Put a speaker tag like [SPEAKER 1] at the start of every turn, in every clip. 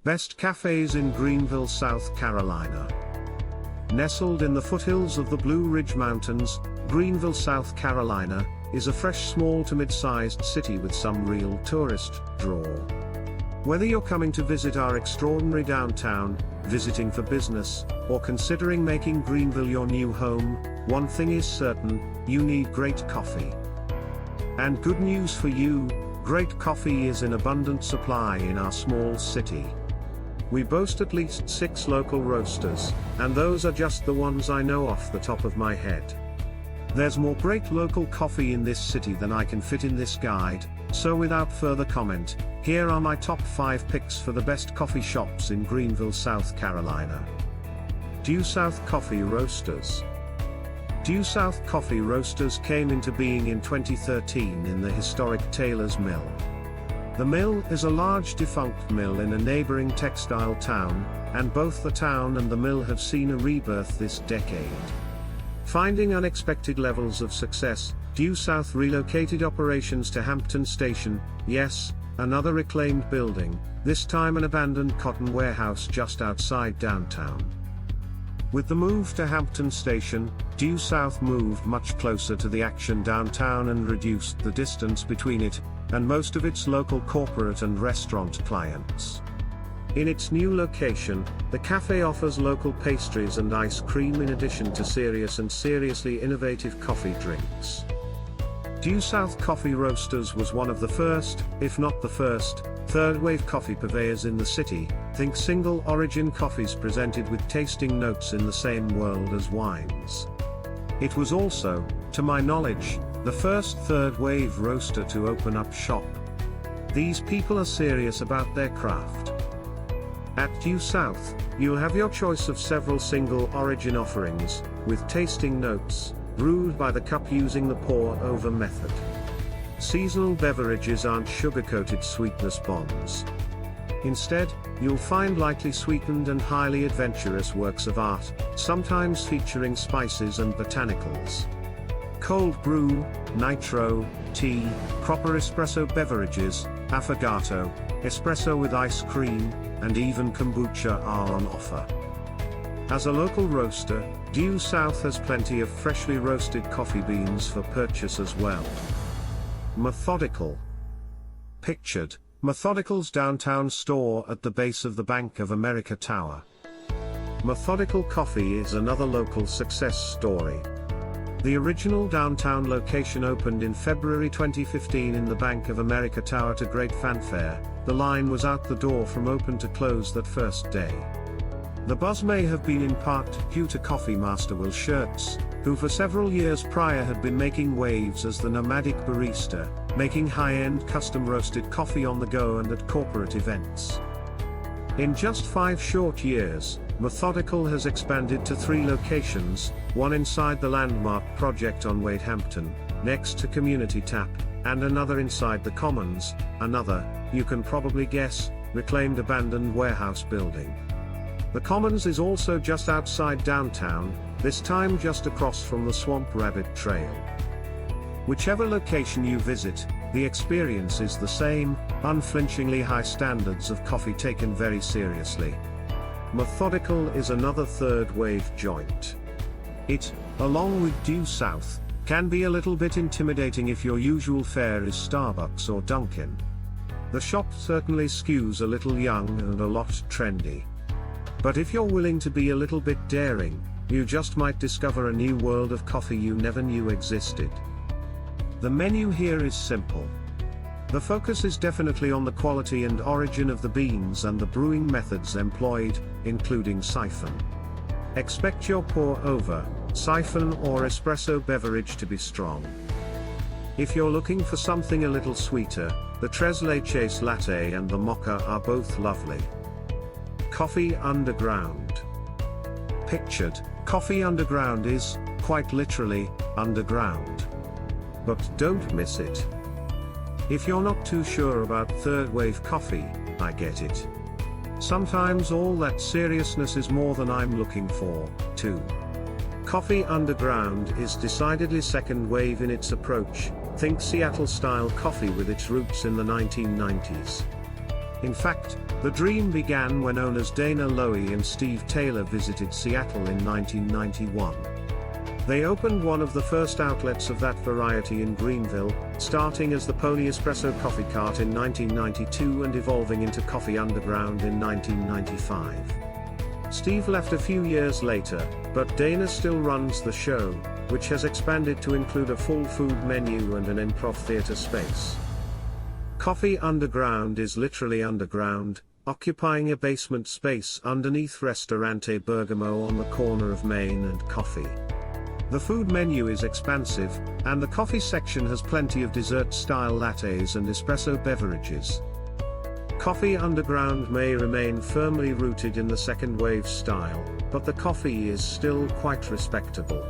[SPEAKER 1] Best cafes in Greenville, South Carolina. Nestled in the foothills of the Blue Ridge Mountains, Greenville, South Carolina, is a fresh small to mid-sized city with some real tourist draw. Whether you're coming to visit our extraordinary downtown, visiting for business, or considering making Greenville your new home, one thing is certain, you need great coffee. And good news for you, great coffee is in abundant supply in our small city. We boast at least 6 local roasters, and those are just the ones I know off the top of my head. There's more great local coffee in this city than I can fit in this guide, so without further comment, here are my top 5 picks for the best coffee shops in Greenville, South Carolina. Due South Coffee Roasters. Due South Coffee Roasters came into being in 2013 in the historic Taylor's Mill. The mill is a large defunct mill in a neighboring textile town, and both the town and the mill have seen a rebirth this decade. Finding unexpected levels of success, Due South relocated operations to Hampton Station, yes, another reclaimed building, this time an abandoned cotton warehouse just outside downtown. With the move to Hampton Station, Due South moved much closer to the action downtown and reduced the distance between it and most of its local corporate and restaurant clients. In its new location, the cafe offers local pastries and ice cream in addition to serious and seriously innovative coffee drinks. Due South Coffee Roasters was one of the first, if not the first, third-wave coffee purveyors in the city. Think single origin coffees presented with tasting notes in the same world as wines. It was also, to my knowledge, the first third-wave roaster to open up shop. These people are serious about their craft. At Due South, you'll have your choice of several single origin offerings, with tasting notes, brewed by the cup using the pour-over method. Seasonal beverages aren't sugar-coated sweetness bombs. Instead, you'll find lightly sweetened and highly adventurous works of art, sometimes featuring spices and botanicals. Cold brew, nitro, tea, proper espresso beverages, affogato, espresso with ice cream, and even kombucha are on offer. As a local roaster, Due South has plenty of freshly roasted coffee beans for purchase as well. Methodical. Pictured, Methodical's downtown store at the base of the Bank of America Tower. Methodical Coffee is another local success story. The original downtown location opened in February 2015 in the Bank of America Tower to great fanfare. The line was out the door from open to close that first day. The buzz may have been in part due to coffee master Will Shirts, who for several years prior had been making waves as the nomadic barista, making high-end custom roasted coffee on the go and at corporate events. In just 5 short years, Methodical has expanded to 3 locations, one inside the landmark project on Wade Hampton, next to Community Tap, and another inside the Commons, another, you can probably guess, reclaimed abandoned warehouse building. The Commons is also just outside downtown, this time just across from the Swamp Rabbit Trail. Whichever location you visit, the experience is the same, unflinchingly high standards of coffee taken very seriously. Methodical is another third-wave joint. It, along with Due South, can be a little bit intimidating if your usual fare is Starbucks or Dunkin'. The shop certainly skews a little young and a lot trendy. But if you're willing to be a little bit daring, you just might discover a new world of coffee you never knew existed. The menu here is simple. The focus is definitely on the quality and origin of the beans and the brewing methods employed, including siphon. Expect your pour-over, siphon or espresso beverage to be strong. If you're looking for something a little sweeter, the tres leches latte and the Mocha are both lovely. Coffee underground. Pictured, coffee underground is, quite literally, underground. But don't miss it. If you're not too sure about third-wave coffee, I get it. Sometimes all that seriousness is more than I'm looking for, too. Coffee underground is decidedly second-wave in its approach, think Seattle-style coffee with its roots in the 1990s. In fact, The dream began when owners Dana Lowie and Steve Taylor visited Seattle in 1991. They opened one of the first outlets of that variety in Greenville, starting as the Pony Espresso coffee cart in 1992 and evolving into Coffee Underground in 1995. Steve left a few years later, but Dana still runs the show, which has expanded to include a full food menu and an improv theater space. Coffee Underground is literally underground, occupying a basement space underneath Restaurante Bergamo on the corner of Main and Coffee. The food menu is expansive, and the coffee section has plenty of dessert-style lattes and espresso beverages. Coffee Underground may remain firmly rooted in the second-wave style, but the coffee is still quite respectable.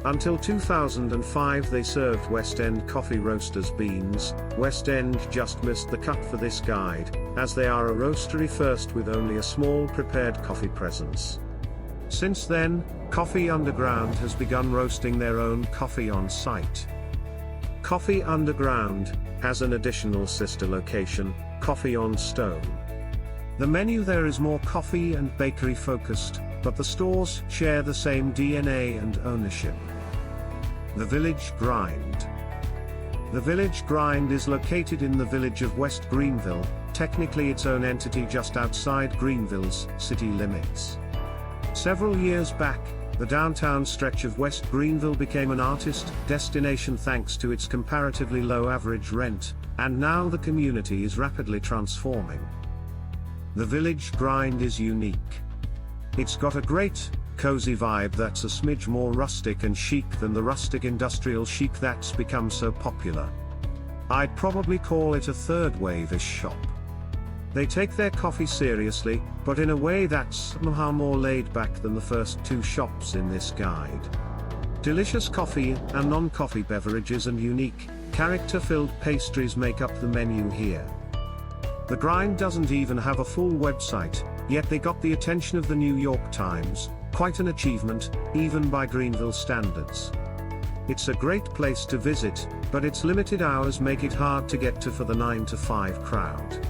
[SPEAKER 1] Until 2005 they served West End coffee roasters beans. West End just missed the cut for this guide, as they are a roastery first with only a small prepared coffee presence. Since then, Coffee Underground has begun roasting their own coffee on site. Coffee Underground has an additional sister location, Coffee on Stone. The menu there is more coffee and bakery focused, but the stores share the same DNA and ownership. The Village Grind. The Village Grind is located in the village of West Greenville, technically its own entity just outside Greenville's city limits. Several years back, the downtown stretch of West Greenville became an artist destination thanks to its comparatively low average rent, and now the community is rapidly transforming. The Village Grind is unique. It's got a great, cozy vibe that's a smidge more rustic and chic than the rustic industrial chic that's become so popular. I'd probably call it a third-wave-ish shop. They take their coffee seriously, but in a way that's somehow more laid back than the first two shops in this guide. Delicious coffee and non-coffee beverages and unique, character-filled pastries make up the menu here. The Grind doesn't even have a full website, yet they got the attention of the New York Times, quite an achievement, even by Greenville standards. It's a great place to visit, but its limited hours make it hard to get to for the 9 to 5 crowd.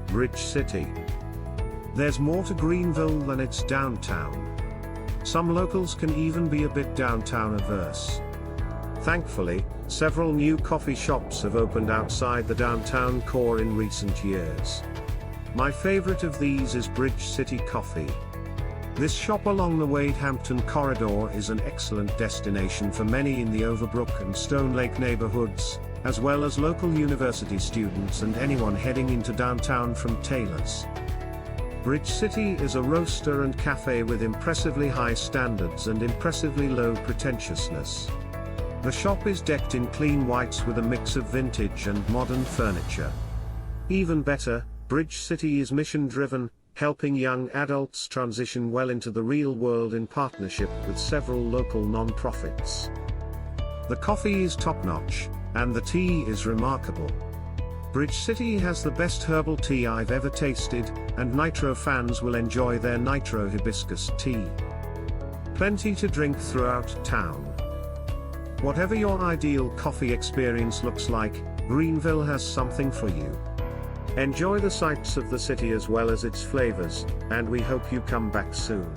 [SPEAKER 1] Bridge City. There's more to Greenville than its downtown. Some locals can even be a bit downtown averse. Thankfully, several new coffee shops have opened outside the downtown core in recent years. My favorite of these is Bridge City Coffee. This shop along the Wade-Hampton corridor is an excellent destination for many in the Overbrook and Stone Lake neighborhoods, as well as local university students and anyone heading into downtown from Taylor's. Bridge City is a roaster and cafe with impressively high standards and impressively low pretentiousness. The shop is decked in clean whites with a mix of vintage and modern furniture. Even better, Bridge City is mission-driven, helping young adults transition well into the real world in partnership with several local non-profits. The coffee is top-notch, and the tea is remarkable. Bridge City has the best herbal tea I've ever tasted, and nitro fans will enjoy their nitro hibiscus tea. Plenty to drink throughout town. Whatever your ideal coffee experience looks like, Greenville has something for you. Enjoy the sights of the city as well as its flavors, and we hope you come back soon.